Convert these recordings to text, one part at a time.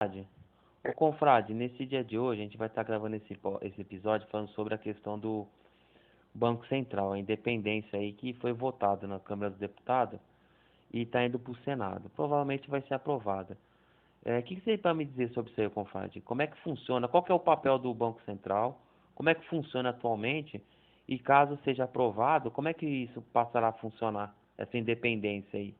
Ô, confrade, nesse dia de hoje a gente vai estar gravando esse episódio falando sobre a questão do Banco Central, a independência aí que foi votada na Câmara dos Deputados e está indo para o Senado. Provavelmente vai ser aprovada. O que você tem para me dizer sobre isso aí, confrade? Como é que funciona? Qual que é o papel do Banco Central? Como é que funciona atualmente? E caso seja aprovado, como é que isso passará a funcionar, essa independência aí?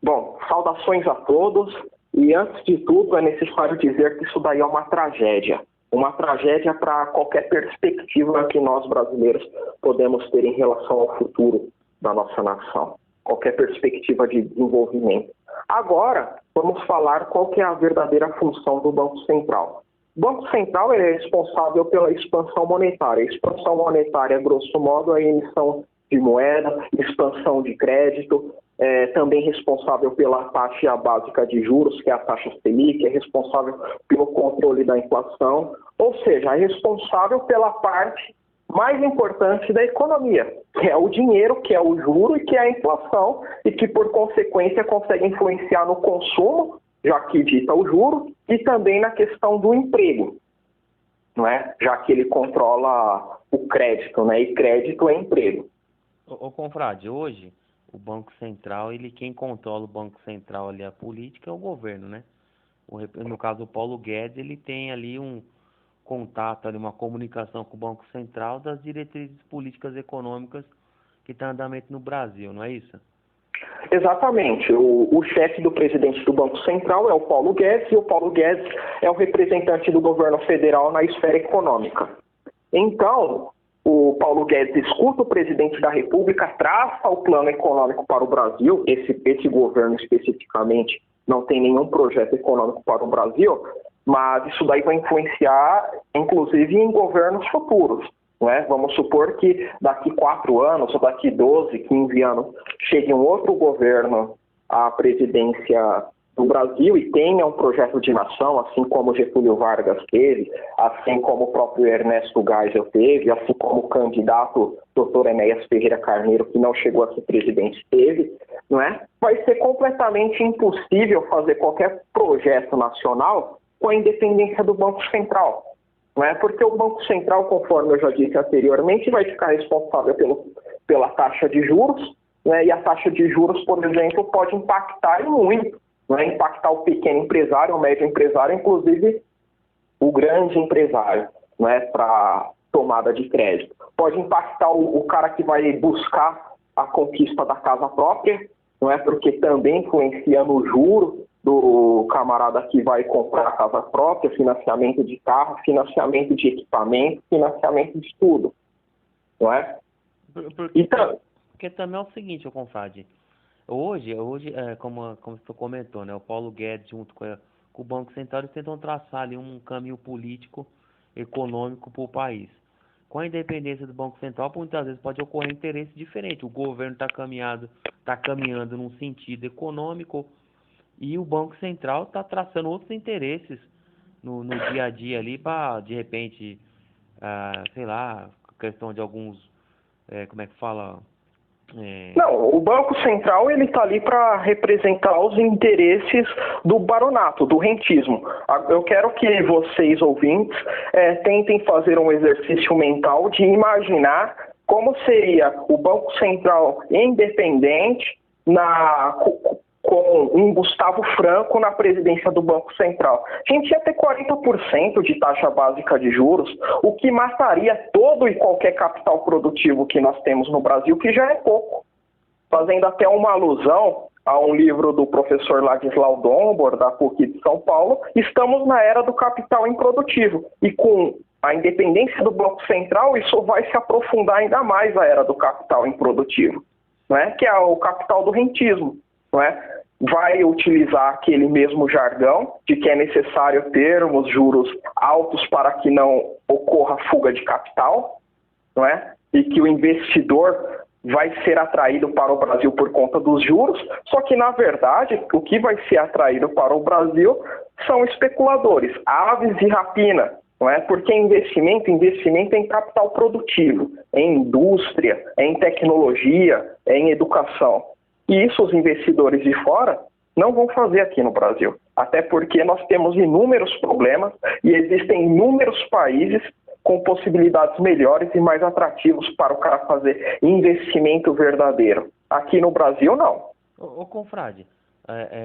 Bom, saudações a todos. E antes de tudo, é necessário dizer que isso daí é uma tragédia. Uma tragédia para qualquer perspectiva que nós brasileiros podemos ter em relação ao futuro da nossa nação. Qualquer perspectiva de desenvolvimento. Agora, vamos falar qual que é a verdadeira função do Banco Central. O Banco Central é responsável pela expansão monetária. A expansão monetária, grosso modo, é a emissão de moeda, expansão de crédito, também responsável pela taxa básica de juros, que é a taxa Selic, é responsável pelo controle da inflação, ou seja, é responsável pela parte mais importante da economia, que é o dinheiro, que é o juro e que é a inflação, e que, por consequência, consegue influenciar no consumo, já que dita o juro, e também na questão do emprego, não é? Já que ele controla o crédito, né? E crédito é emprego. Ô, confrade, hoje o Banco Central, quem controla o Banco Central ali, a política, é o governo, né? No caso, o Paulo Guedes, ele tem ali um contato, ali, uma comunicação com o Banco Central das diretrizes políticas econômicas que estão em andamento no Brasil, não é isso? Exatamente. O chefe do presidente do Banco Central é o Paulo Guedes, e o Paulo Guedes é o representante do governo federal na esfera econômica. Então, o Paulo Guedes escuta o presidente da República, traça o plano econômico para o Brasil. Esse governo especificamente não tem nenhum projeto econômico para o Brasil, mas isso daí vai influenciar, inclusive, em governos futuros. Não é? Vamos supor que daqui 4 anos, ou daqui 12, 15 anos, chegue um outro governo à presidência do Brasil e tenha um projeto de nação, assim como Getúlio Vargas teve, assim como o próprio Ernesto Geisel teve, assim como o candidato Dr. Enéas Ferreira Carneiro, que não chegou a ser presidente, teve, não é? Vai ser completamente impossível fazer qualquer projeto nacional com a independência do Banco Central. Não é? Porque o Banco Central, conforme eu já disse anteriormente, vai ficar responsável pela taxa de juros, né? E a taxa de juros, por exemplo, pode impactar e muito, não é? Impactar o pequeno empresário, o médio empresário, inclusive o grande empresário, não é? Para tomada de crédito. Pode impactar o cara que vai buscar a conquista da casa própria, não é? Porque também influencia no juro do camarada que vai comprar a casa própria, financiamento de carro, financiamento de equipamento, financiamento de tudo, não é? Porque também é o seguinte, confrade, hoje como você comentou, né, o Paulo Guedes junto com o Banco Central, eles tentam traçar ali um caminho político, econômico para o país. Com a independência do Banco Central, muitas vezes pode ocorrer interesse diferente. O governo está caminhando num sentido econômico, e o Banco Central está traçando outros interesses no dia a dia ali para, de repente, sei lá, questão de alguns, como é que fala? Não, o Banco Central ele está ali para representar os interesses do baronato, do rentismo. Eu quero que vocês, ouvintes, tentem fazer um exercício mental de imaginar como seria o Banco Central independente com um Gustavo Franco na presidência do Banco Central. A gente ia ter 40% de taxa básica de juros, o que mataria todo e qualquer capital produtivo que nós temos no Brasil, que já é pouco. Fazendo até uma alusão a um livro do professor Ladislau Dombor, da PUC de São Paulo, estamos na era do capital improdutivo. E com a independência do Banco Central, isso vai se aprofundar ainda mais a era do capital improdutivo, não é? Que é o capital do rentismo. Não é? Vai utilizar aquele mesmo jargão de que é necessário termos juros altos para que não ocorra fuga de capital, não é? E que o investidor vai ser atraído para o Brasil por conta dos juros, só que, na verdade, o que vai ser atraído para o Brasil são especuladores, aves e rapina, não é? Porque investimento é em capital produtivo, é em indústria, é em tecnologia, é em educação. E isso os investidores de fora não vão fazer aqui no Brasil. Até porque nós temos inúmeros problemas e existem inúmeros países com possibilidades melhores e mais atrativos para o cara fazer investimento verdadeiro. Aqui no Brasil, não. Ô confrade,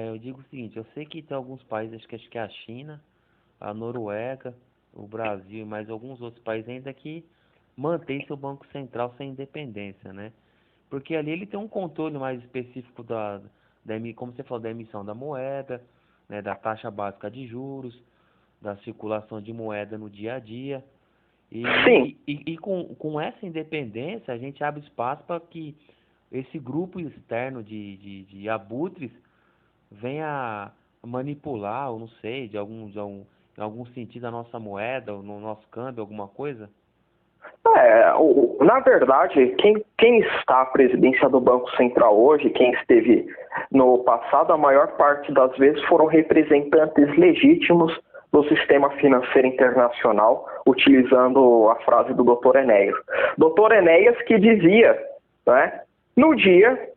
eu digo o seguinte, eu sei que tem alguns países, acho que é a China, a Noruega, o Brasil e mais alguns outros países ainda que mantém seu Banco Central sem independência, né? Porque ali ele tem um controle mais específico como você falou, da emissão da moeda, né, da taxa básica de juros, da circulação de moeda no dia a dia. Sim. E com essa independência, a gente abre espaço para que esse grupo externo de abutres venha manipular, ou não sei, em algum sentido a nossa moeda, ou no nosso câmbio, alguma coisa? Na verdade, quem está à presidência do Banco Central hoje, quem esteve no passado, a maior parte das vezes foram representantes legítimos do sistema financeiro internacional, utilizando a frase do Dr. Enéas. Dr. Enéas que dizia, né, no dia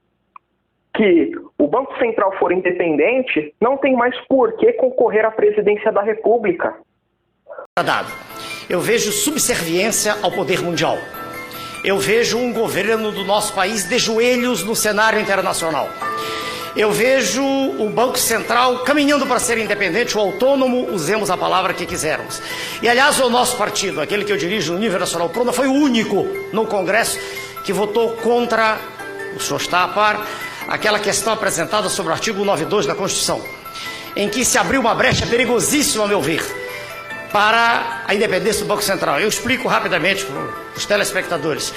que o Banco Central for independente, não tem mais por que concorrer à presidência da República. Eu vejo subserviência ao poder mundial. Eu vejo um governo do nosso país de joelhos no cenário internacional. Eu vejo o Banco Central caminhando para ser independente ou autônomo, usemos a palavra que quisermos. E, aliás, o nosso partido, aquele que eu dirijo no nível nacional, o PRONA, foi o único no Congresso que votou contra, o senhor está a par, aquela questão apresentada sobre o artigo 92 da Constituição, em que se abriu uma brecha perigosíssima, a meu ver, para a independência do Banco Central. Eu explico rapidamente para os telespectadores.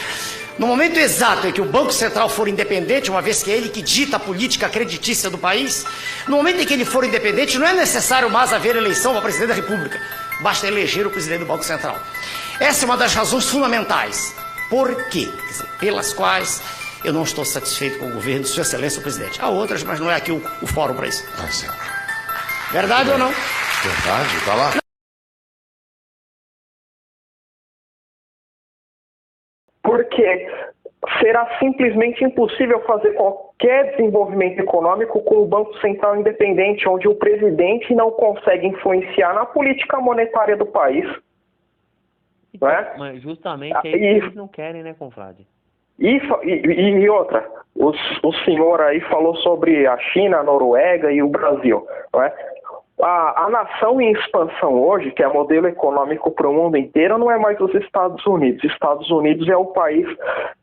No momento exato em que o Banco Central for independente, uma vez que é ele que dita a política creditícia do país, no momento em que ele for independente, não é necessário mais haver eleição para presidente da República. Basta eleger o presidente do Banco Central. Essa é uma das razões fundamentais. Por quê? Quer dizer, pelas quais eu não estou satisfeito com o governo de Sua Excelência o Presidente. Há outras, mas não é aqui o fórum para isso. Verdade ou não? Verdade, está lá. Porque será simplesmente impossível fazer qualquer desenvolvimento econômico com o Banco Central independente, onde o presidente não consegue influenciar na política monetária do país. Então, não é? Mas justamente é isso que eles não querem, né, confrade? E outra, o senhor aí falou sobre a China, a Noruega e o Brasil, não é? A nação em expansão hoje, que é modelo econômico para o mundo inteiro, não é mais os Estados Unidos. Estados Unidos é o país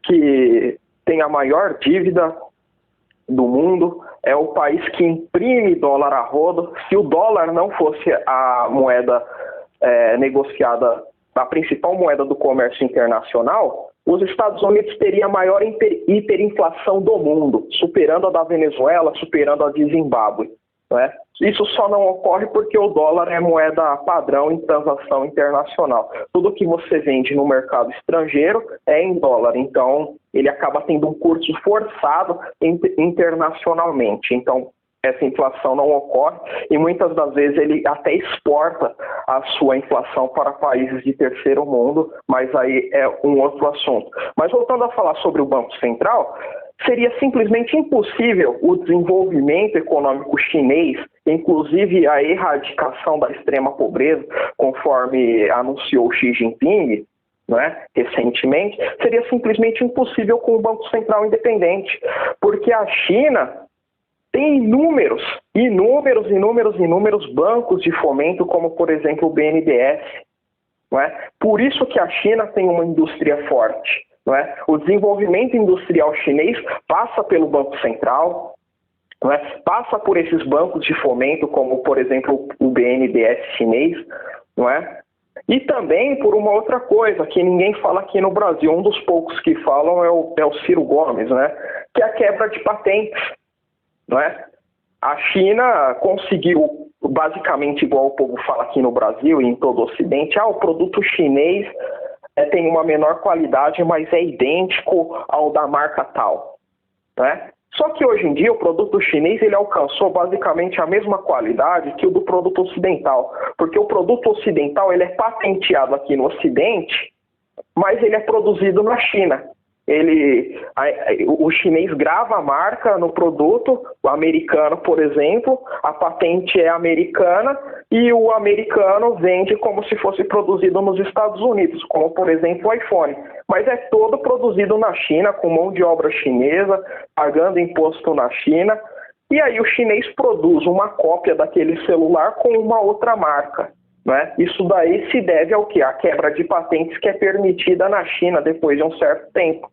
que tem a maior dívida do mundo, é o país que imprime dólar a rodo. Se o dólar não fosse a moeda negociada, a principal moeda do comércio internacional, os Estados Unidos teriam a maior hiperinflação do mundo, superando a da Venezuela, superando a de Zimbábue. Né? Isso só não ocorre porque o dólar é moeda padrão em transação internacional. Tudo que você vende no mercado estrangeiro é em dólar, então ele acaba tendo um curso forçado internacionalmente. Então essa inflação não ocorre e muitas das vezes ele até exporta a sua inflação para países de terceiro mundo, mas aí é um outro assunto. Mas voltando a falar sobre o Banco Central, seria simplesmente impossível o desenvolvimento econômico chinês, inclusive a erradicação da extrema pobreza, conforme anunciou Xi Jinping, né, recentemente, seria simplesmente impossível com o Banco Central independente, porque a China tem inúmeros bancos de fomento, como por exemplo o BNDES. Não é? Por isso que a China tem uma indústria forte. Não é? O desenvolvimento industrial chinês passa pelo Banco Central, não é? Passa por esses bancos de fomento, como por exemplo o BNDES chinês, não é? E também por uma outra coisa que ninguém fala aqui no Brasil, um dos poucos que falam é o Ciro Gomes, né? Que é a quebra de patentes. Não é? A China conseguiu, basicamente igual o povo fala aqui no Brasil e em todo o Ocidente, o produto chinês tem uma menor qualidade, mas é idêntico ao da marca tal. Né? Só que hoje em dia o produto chinês ele alcançou basicamente a mesma qualidade que o do produto ocidental, porque o produto ocidental ele é patenteado aqui no Ocidente, mas ele é produzido na China. O chinês grava a marca no produto, o americano, por exemplo, a patente é americana e o americano vende como se fosse produzido nos Estados Unidos, como, por exemplo, o iPhone. Mas é todo produzido na China, com mão de obra chinesa, pagando imposto na China. E aí o chinês produz uma cópia daquele celular com uma outra marca. Né? Isso daí se deve ao quê? A quebra de patentes que é permitida na China depois de um certo tempo.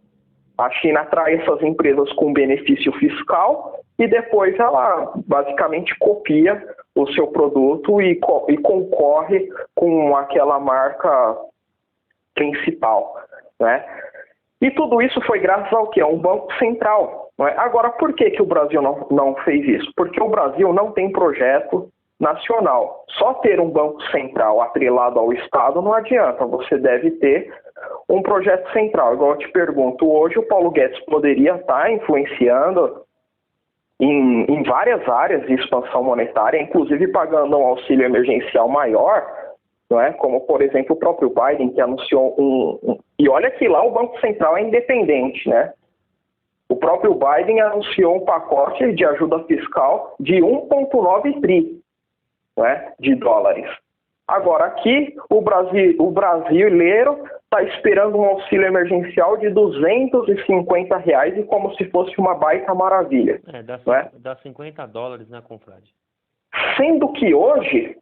A China atrai essas empresas com benefício fiscal e depois ela basicamente copia o seu produto e concorre com aquela marca principal. Né? E tudo isso foi graças ao quê? A um banco central. Não é? Agora, por que o Brasil não fez isso? Porque o Brasil não tem projeto nacional. Só ter um banco central atrelado ao Estado não adianta. Você deve ter um projeto central. Igual eu te pergunto, hoje o Paulo Guedes poderia estar influenciando em várias áreas de expansão monetária, inclusive pagando um auxílio emergencial maior, não é? Como, por exemplo, o próprio Biden, que anunciou E olha que lá o Banco Central é independente, né? O próprio Biden anunciou um pacote de ajuda fiscal de 1,9 tri, né, de dólares. Agora aqui, o brasileiro está esperando um auxílio emergencial de R$250 e como se fosse uma baita maravilha. Dá $50, né, confrade? Sendo que hoje,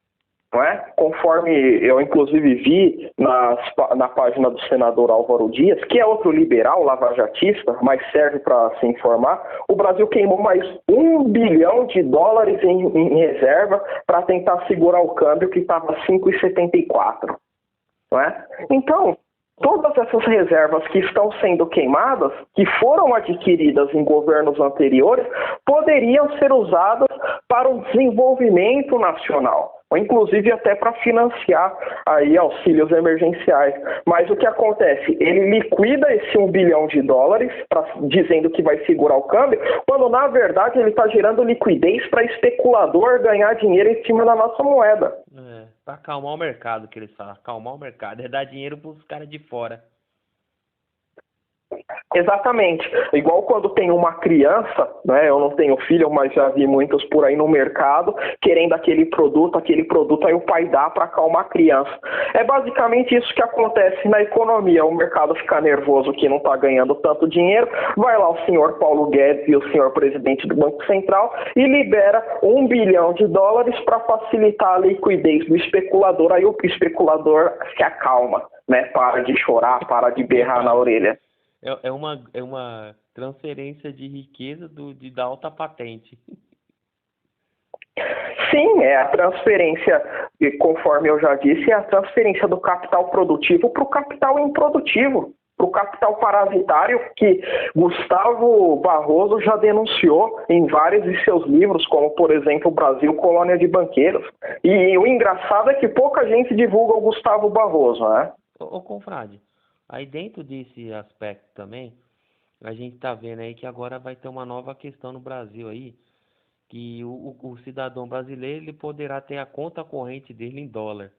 não é? Conforme eu inclusive vi na página do senador Álvaro Dias, que é outro liberal lavajatista, mas serve para se informar, o Brasil queimou mais $1 bilhão em reserva para tentar segurar o câmbio que estava 5,74. Não é? Então, todas essas reservas que estão sendo queimadas, que foram adquiridas em governos anteriores, poderiam ser usadas para o desenvolvimento nacional, ou inclusive até para financiar aí auxílios emergenciais. Mas o que acontece? Ele liquida esse $1 bilhão, dizendo que vai segurar o câmbio, quando na verdade ele está gerando liquidez para especulador ganhar dinheiro em cima da nossa moeda. Para acalmar o mercado, que eles falam. Acalmar o mercado. É dar dinheiro para os caras de fora. Exatamente. Igual quando tem uma criança, né? Eu não tenho filho, mas já vi muitos por aí no mercado, querendo aquele produto aí o pai dá para acalmar a criança. É basicamente isso que acontece na economia. O mercado fica nervoso que não está ganhando tanto dinheiro, vai lá o senhor Paulo Guedes e o senhor presidente do Banco Central e libera $1 bilhão para facilitar a liquidez do especulador, aí o especulador se acalma, né? Para de chorar, para de berrar na orelha. É uma transferência de riqueza da alta patente. Sim, é a transferência, conforme eu já disse, é a transferência do capital produtivo para o capital improdutivo, para o capital parasitário que Gustavo Barroso já denunciou em vários de seus livros, como, por exemplo, Brasil, Colônia de Banqueiros. E o engraçado é que pouca gente divulga o Gustavo Barroso, né? Ô confrade, aí dentro desse aspecto também, a gente está vendo aí que agora vai ter uma nova questão no Brasil aí, que o cidadão brasileiro ele poderá ter a conta corrente dele em dólar,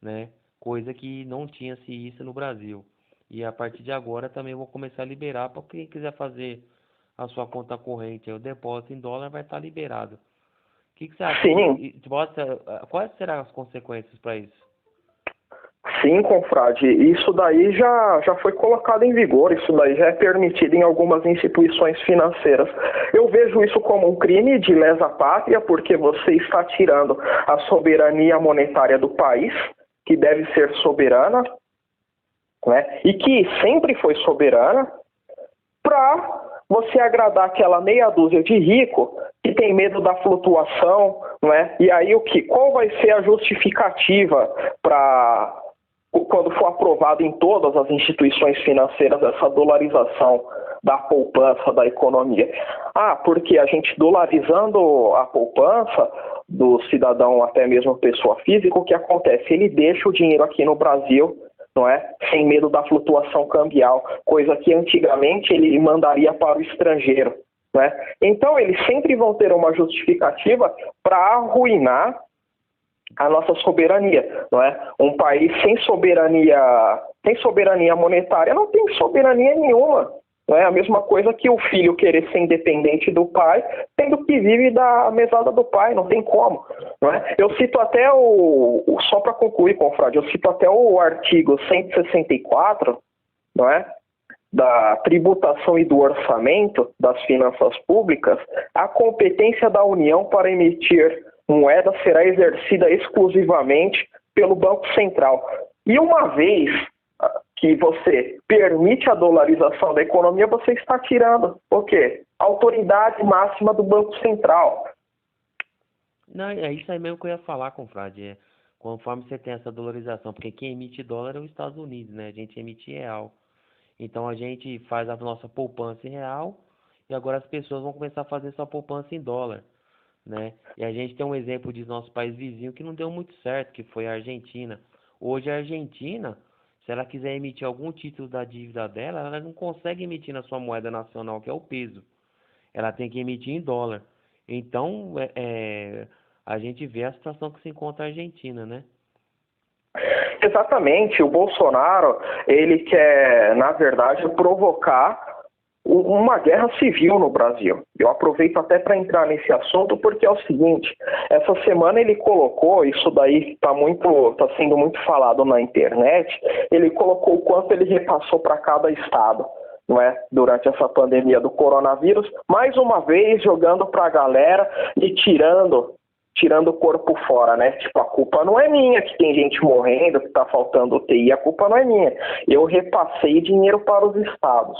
né? Coisa que não tinha-se isso no Brasil. E a partir de agora também vou começar a liberar para quem quiser fazer a sua conta corrente, o depósito em dólar vai estar liberado. O que você acha? Sim. Quais serão as consequências para isso? Sim, confrade, isso daí já foi colocado em vigor, isso daí já é permitido em algumas instituições financeiras. Eu vejo isso como um crime de lesa pátria, porque você está tirando a soberania monetária do país, que deve ser soberana, né? E que sempre foi soberana, para você agradar aquela meia dúzia de rico que tem medo da flutuação, não é? E aí qual vai ser a justificativa para quando for aprovado em todas as instituições financeiras essa dolarização da poupança da economia? Porque a gente dolarizando a poupança do cidadão, até mesmo pessoa física, o que acontece? Ele deixa o dinheiro aqui no Brasil, não é? Sem medo da flutuação cambial, coisa que antigamente ele mandaria para o estrangeiro, não é? Então eles sempre vão ter uma justificativa para arruinar a nossa soberania, não é? Um país sem soberania Tem soberania monetária? Não tem soberania nenhuma. Não é a mesma coisa que o filho querer ser independente do pai, tendo que vive da mesada do pai, não tem como. Não é? Eu cito até só para concluir, confrade, eu cito até o artigo 164, não é? Da tributação e do orçamento das finanças públicas. A competência da União para emitir moeda será exercida exclusivamente pelo Banco Central. E uma vez que você permite a dolarização da economia, você está tirando o quê? A autoridade máxima do Banco Central. Não, é isso aí mesmo que eu ia falar, confrade. Conforme você tem essa dolarização, porque quem emite dólar é os Estados Unidos, né? A gente emite real. Então a gente faz a nossa poupança em real e agora as pessoas vão começar a fazer sua poupança em dólar, né? E a gente tem um exemplo de nosso país vizinho que não deu muito certo, que foi a Argentina. Hoje a Argentina, se ela quiser emitir algum título da dívida dela, ela não consegue emitir na sua moeda nacional, que é o peso. Ela tem que emitir em dólar. Então, a gente vê a situação que se encontra a Argentina, né? Exatamente. O Bolsonaro, ele quer, na verdade, provocar uma guerra civil no Brasil. Eu aproveito até para entrar nesse assunto porque é o seguinte, essa semana ele colocou, isso daí está sendo muito falado na internet, ele colocou o quanto ele repassou para cada estado, não é? Durante essa pandemia do coronavírus, mais uma vez jogando para a galera e tirando o corpo fora, né? Tipo, a culpa não é minha que tem gente morrendo, que está faltando UTI, a culpa não é minha. Eu repassei dinheiro para os estados.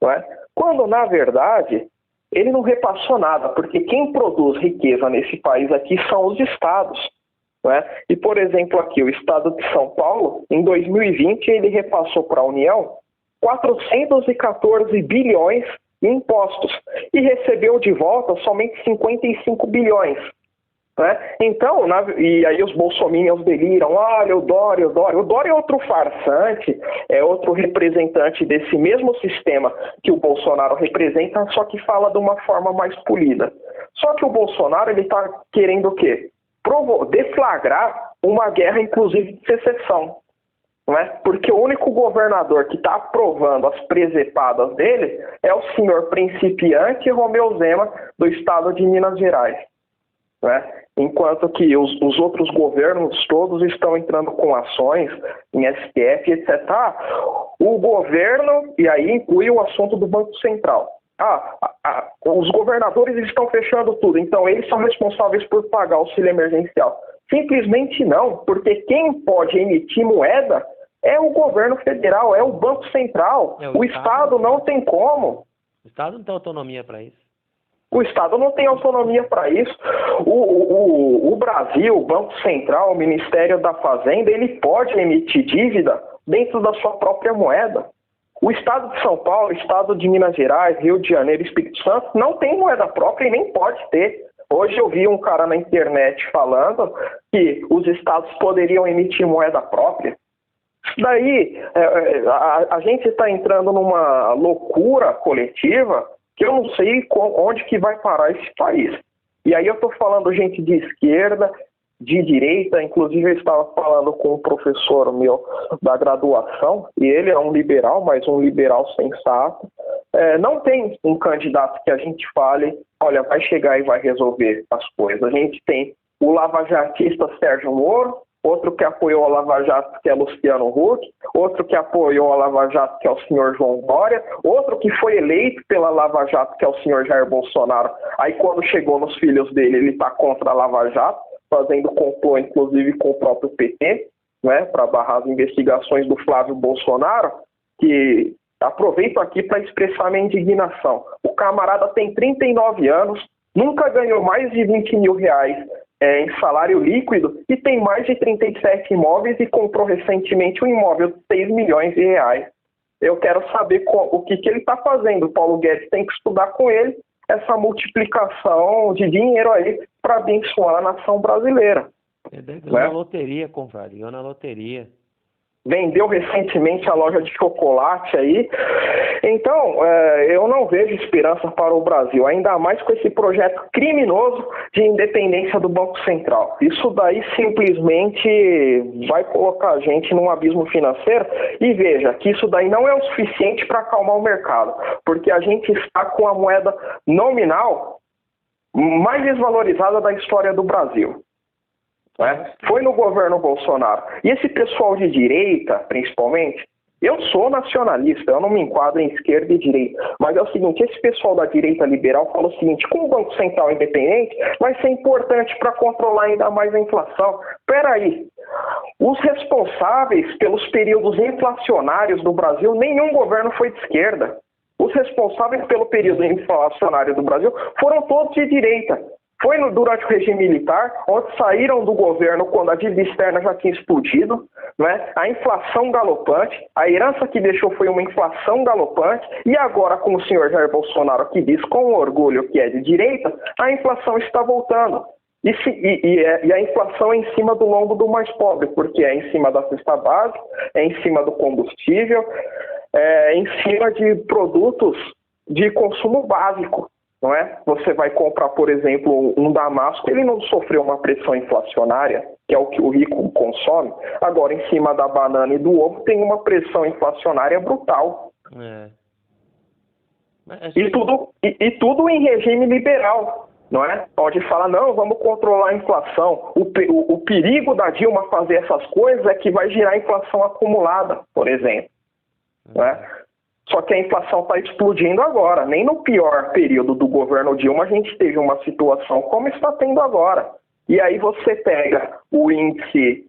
Não é? Quando, na verdade, ele não repassou nada, porque quem produz riqueza nesse país aqui são os estados. Não é? E, por exemplo, aqui, o estado de São Paulo, em 2020, ele repassou para a União 414 bilhões em impostos e recebeu de volta somente 55 bilhões. Né? Então, e aí os bolsominions deliram, olha, o Dória. O Dória é outro farsante, é outro representante desse mesmo sistema que o Bolsonaro representa, só que fala de uma forma mais polida. Só que o Bolsonaro, ele está querendo o quê? Deflagrar uma guerra, inclusive, de secessão. Não é? Porque o único governador que está aprovando as presepadas dele é o senhor principiante Romeu Zema, do estado de Minas Gerais. Né? Enquanto que os outros governos todos estão entrando com ações em STF, etc. O governo, e aí inclui o assunto do Banco Central. Os governadores estão fechando tudo, então eles são responsáveis por pagar o auxílio emergencial. Simplesmente não, porque quem pode emitir moeda é o governo federal, é o Banco Central. O Estado não tem como. O Estado não tem autonomia para isso. O Estado não tem autonomia para isso. O Brasil, o Banco Central, o Ministério da Fazenda, ele pode emitir dívida dentro da sua própria moeda. O Estado de São Paulo, o Estado de Minas Gerais, Rio de Janeiro e Espírito Santo não tem moeda própria e nem pode ter. Hoje eu vi um cara na internet falando que os estados poderiam emitir moeda própria. Daí, a gente está entrando numa loucura coletiva que eu não sei onde que vai parar esse país. E aí eu estou falando gente de esquerda, de direita, inclusive eu estava falando com um professor meu da graduação, e ele é um liberal, mas um liberal sensato. Não tem um candidato que a gente fale, olha, vai chegar e vai resolver as coisas. A gente tem o lavajatista Sérgio Moro, outro que apoiou a Lava Jato, que é Luciano Huck, outro que apoiou a Lava Jato, que é o senhor João Dória, outro que foi eleito pela Lava Jato, que é o senhor Jair Bolsonaro. Aí quando chegou nos filhos dele, ele está contra a Lava Jato, fazendo complô, inclusive, com o próprio PT, né, para barrar as investigações do Flávio Bolsonaro, que aproveito aqui para expressar minha indignação. O camarada tem 39 anos, nunca ganhou mais de 20 mil reais em salário líquido e tem mais de 37 imóveis e comprou recentemente um imóvel de 6 milhões de reais. Eu quero saber o que ele está fazendo. O Paulo Guedes tem que estudar com ele essa multiplicação de dinheiro aí para abençoar a nação brasileira. Ganhou na loteria, compadre. Ganhou na loteria. Vendeu recentemente a loja de chocolate aí. Então, eu não vejo esperança para o Brasil, ainda mais com esse projeto criminoso de independência do Banco Central. Isso daí simplesmente vai colocar a gente num abismo financeiro, e veja que isso daí não é o suficiente para acalmar o mercado, porque a gente está com a moeda nominal mais desvalorizada da história do Brasil. Né? Foi no governo Bolsonaro. E esse pessoal de direita, principalmente, eu sou nacionalista, eu não me enquadro em esquerda e direita, mas é o seguinte, esse pessoal da direita liberal fala o seguinte: como o Banco Central é independente, vai ser importante para controlar ainda mais a inflação. Peraí, os responsáveis pelos períodos inflacionários do Brasil, nenhum governo foi de esquerda. Os responsáveis pelo período inflacionário do Brasil foram todos de direita. Foi durante o regime militar, onde saíram do governo quando a dívida externa já tinha explodido, né? A inflação galopante, a herança que deixou foi uma inflação galopante, e agora, como o senhor Jair Bolsonaro aqui diz com orgulho que é de direita, a inflação está voltando. E a inflação é em cima do lombo do mais pobre, porque é em cima da cesta básica, é em cima do combustível, é em cima de produtos de consumo básico. Não é? Você vai comprar, por exemplo, um damasco, ele não sofreu uma pressão inflacionária, que é o que o rico consome. Agora, em cima da banana e do ovo, tem uma pressão inflacionária brutal. E tudo em regime liberal, não é? Pode falar, não, vamos controlar a inflação. O perigo da Dilma fazer essas coisas é que vai gerar inflação acumulada, por exemplo. Não é? Só que a inflação está explodindo agora. Nem no pior período do governo Dilma a gente teve uma situação como está tendo agora. E aí você pega o índice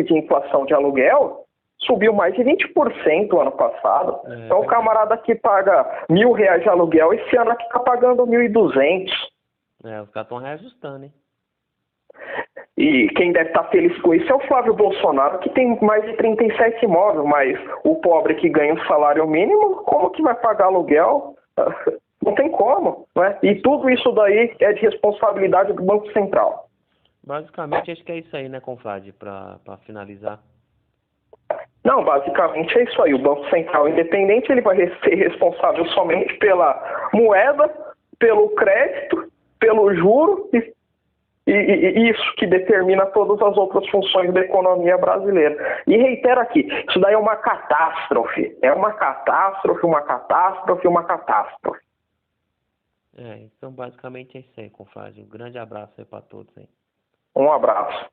de inflação de aluguel, subiu mais de 20% ano passado. Então o camarada que paga R$1.000 de aluguel, esse ano aqui está pagando 1.200. Os caras estão reajustando, hein? E quem deve estar feliz com isso é o Flávio Bolsonaro, que tem mais de 37 imóveis, mas o pobre que ganha um salário mínimo, como que vai pagar aluguel? Não tem como, né? E tudo isso daí é de responsabilidade do Banco Central. Basicamente, acho que é isso aí, né, Confrade, para finalizar. Não, basicamente é isso aí. O Banco Central independente, ele vai ser responsável somente pela moeda, pelo crédito, pelo juro e isso que determina todas as outras funções da economia brasileira. E reitero aqui, isso daí é uma catástrofe. É uma catástrofe, uma catástrofe, uma catástrofe. Então basicamente é isso aí, Confrade. Um grande abraço aí para todos aí. Um abraço.